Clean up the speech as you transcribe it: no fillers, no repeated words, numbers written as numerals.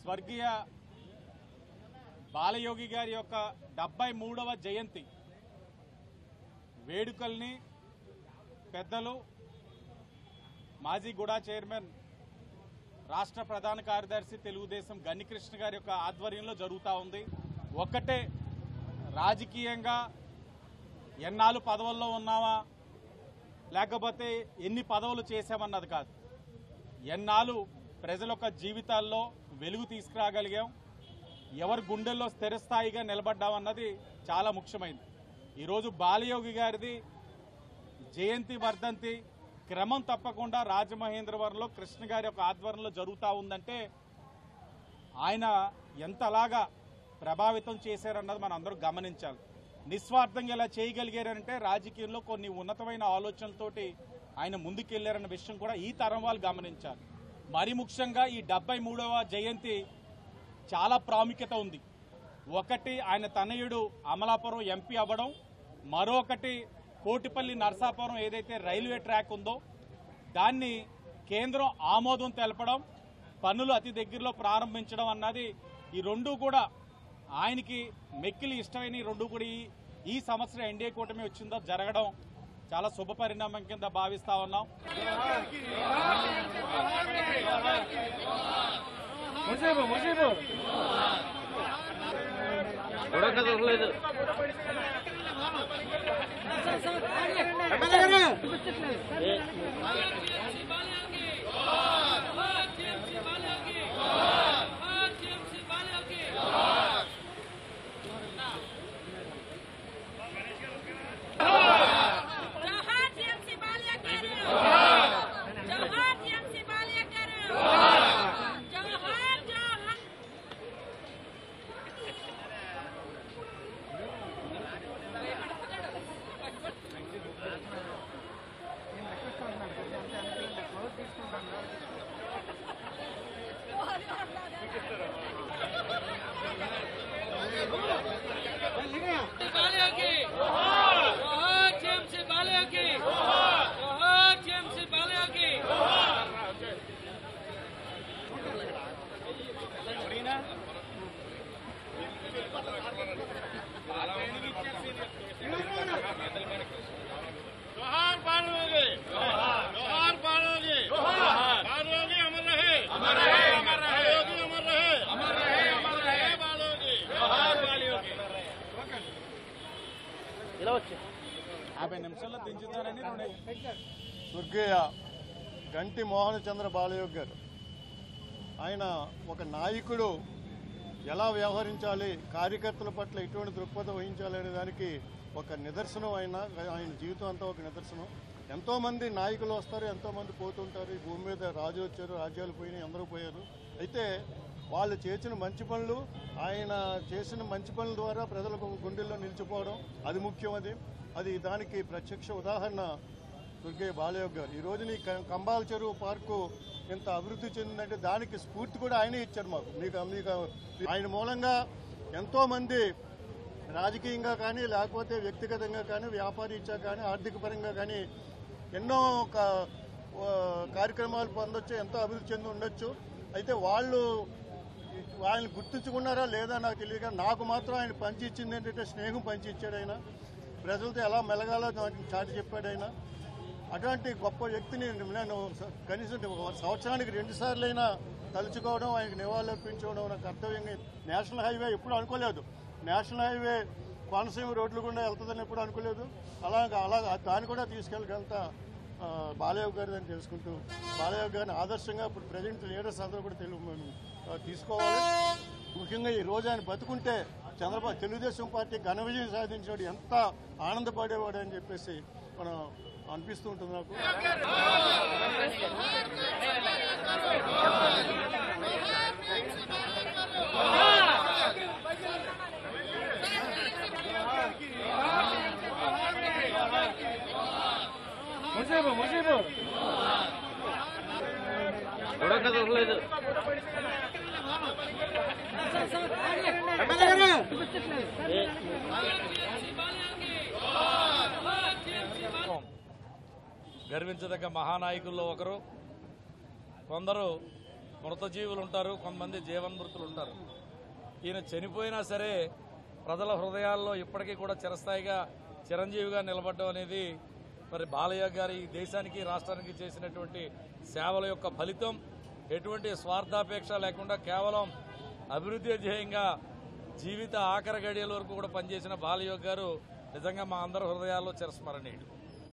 స్వర్గీయ బాలయోగి గారి యొక్క 73వ జయంతి వేడుకల్ని పెద్దలు మాజీ గుడా చైర్మన్ రాష్ట్ర ప్రధాన కార్యదర్శి తెలుగుదేశం గన్నికృష్ణ గారి యొక్క ఆధ్వర్యంలో జరుగుతూ ఉంది. ఒక్కటే, రాజకీయంగా ఎన్నాళ్ళు పదవుల్లో ఉన్నావా లేకపోతే ఎన్ని పదవులు చేసామన్నది కాదు, ఎన్నాళ్ళు ప్రజల యొక్క జీవితాల్లో వెలుగు తీసుకురాగలిగాం, ఎవరి గుండెల్లో స్థిరస్థాయిగా నిలబడ్డామన్నది చాలా ముఖ్యమైనది. ఈరోజు బాలయోగి గారిది జయంతి వర్ధంతి క్రమం తప్పకుండా రాజమహేంద్రవరంలో కృష్ణ గారి యొక్క ఆధ్వర్యంలో జరుగుతూ ఉందంటే ఆయన ఎంతలాగా ప్రభావితం చేశారన్నది మనం అందరూ గమనించాలి. నిస్వార్థంగా ఇలా చేయగలిగారంటే రాజకీయంలో కొన్ని ఉన్నతమైన ఆలోచనలతోటి ఆయన ముందుకెళ్లారన్న విషయం కూడా ఈ తరం వాళ్ళు గమనించాలి. మరి ముఖ్యంగా ఈ 73వ జయంతి చాలా ప్రాముఖ్యత ఉంది. ఒకటి, ఆయన తనయుడు అమలాపురం ఎంపీ అవ్వడం, మరొకటి కోటిపల్లి నర్సాపురం ఏదైతే రైల్వే ట్రాక్ ఉందో దాన్ని కేంద్రం ఆమోదం తెలపడం, పనులు అతి దగ్గరలో ప్రారంభించడం అన్నది ఈ రెండు కూడా ఆయనకి మెక్కిలి ఇష్టమైన ఈ రెండు కూడా ఈ సంవత్సరం ఎన్డీఏ కూటమి వచ్చిందో జరగడం చాలా శుభ పరిణామం కింద భావిస్తా ఉన్నాం. స్వర్గీయ గంటి మోహన చంద్ర బాలయోగి గారు ఆయన ఒక నాయకుడు ఎలా వ్యవహరించాలి, కార్యకర్తల పట్ల ఎటువంటి దృక్పథం వహించాలి అనే దానికి ఒక నిదర్శనం. ఆయన జీవితం అంతా ఒక నిదర్శనం. ఎంతోమంది నాయకులు వస్తారు, ఎంతోమంది పోతుంటారు. ఈ భూమి మీద రాజు వచ్చారు, రాజ్యాలు పోయినాయి, అందరూ పోయారు. అయితే వాళ్ళు చేసిన మంచి పనులు, ఆయన చేసిన మంచి పనుల ద్వారా ప్రజలకు గుండెల్లో నిలిచిపోవడం అది ముఖ్యం. అది దానికి ప్రత్యక్ష ఉదాహరణ స్వర్గీయ బాలయోగి గారు. ఈరోజు నీ కంబాల చెరువు పార్కు ఇంత అభివృద్ధి చెందిందంటే దానికి స్ఫూర్తి కూడా ఆయనే ఇచ్చారు మాకు. మీకు ఆయన మూలంగా ఎంతోమంది రాజకీయంగా కానీ లేకపోతే వ్యక్తిగతంగా కానీ వ్యాపారీత్యా కానీ ఆర్థిక పరంగా కానీ ఎన్నో కార్యక్రమాలు పొందొచ్చు, ఎంతో అభివృద్ధి చెంది ఉండొచ్చు. అయితే ఆయన గుర్తుంచుకున్నారా లేదా నాకు తెలియదు, కానీ నాకు మాత్రం ఆయన పంచి ఇచ్చింది ఏంటంటే స్నేహం పంచి ఇచ్చాడు. ఆయన ప్రజలతో ఎలా మెలగాలో చాటి చెప్పాడు. ఆయన అటువంటి గొప్ప వ్యక్తిని నేను కనీసం సంవత్సరానికి 2 సార్లైనా తలుచుకోవడం, ఆయనకు నివాళులర్పించుకోవడం నా కర్తవ్యంగా. నేషనల్ హైవే ఎప్పుడు అనుకోలేదు, నేషనల్ హైవే కోనసీమ రోడ్లు గుండా వెళ్తుందని ఎప్పుడు అనుకోలేదు. అలాగా దాన్ని కూడా తీసుకెళ్ళగలంత బాలయోగి గారు అని తెలుసుకుంటూ, బాలయోగి గారిని ఆదర్శంగా ఇప్పుడు ప్రజెంట్ లీడర్స్ అందరూ కూడా తీసుకోవాలి. ముఖ్యంగా ఈ రోజు ఆయన బతుకుంటే తెలుగుదేశం పార్టీ ఘన విజయం సాధించాడు, ఎంత ఆనందపడేవాడు అని చెప్పేసి మనం అనిపిస్తూ ఉంటుంది నాకు. గర్వించదగ్గ మహానాయకుల్లో ఒకరు. కొందరు మృతజీవులు ఉంటారు, కొంతమంది జీవన్మృతులు ఉంటారు. ఈయన చనిపోయినా సరే ప్రజల హృదయాల్లో ఇప్పటికీ కూడా చిరస్థాయిగా చిరంజీవిగా నిలబడడం అనేది మరి బాలయ్య గారి దేశానికి రాష్ట్రానికి చేసినటువంటి సేవల యొక్క ఫలితం. ఎటువంటి స్వార్థాపేక్ష లేకుండా కేవలం అభివృద్ధి ధ్యేయంగా జీవిత ఆఖరి గడియల వరకు కూడా పనిచేసిన బాలయ్య గారు నిజంగా మా అందరి హృదయాల్లో చిరస్మరణీయుడు.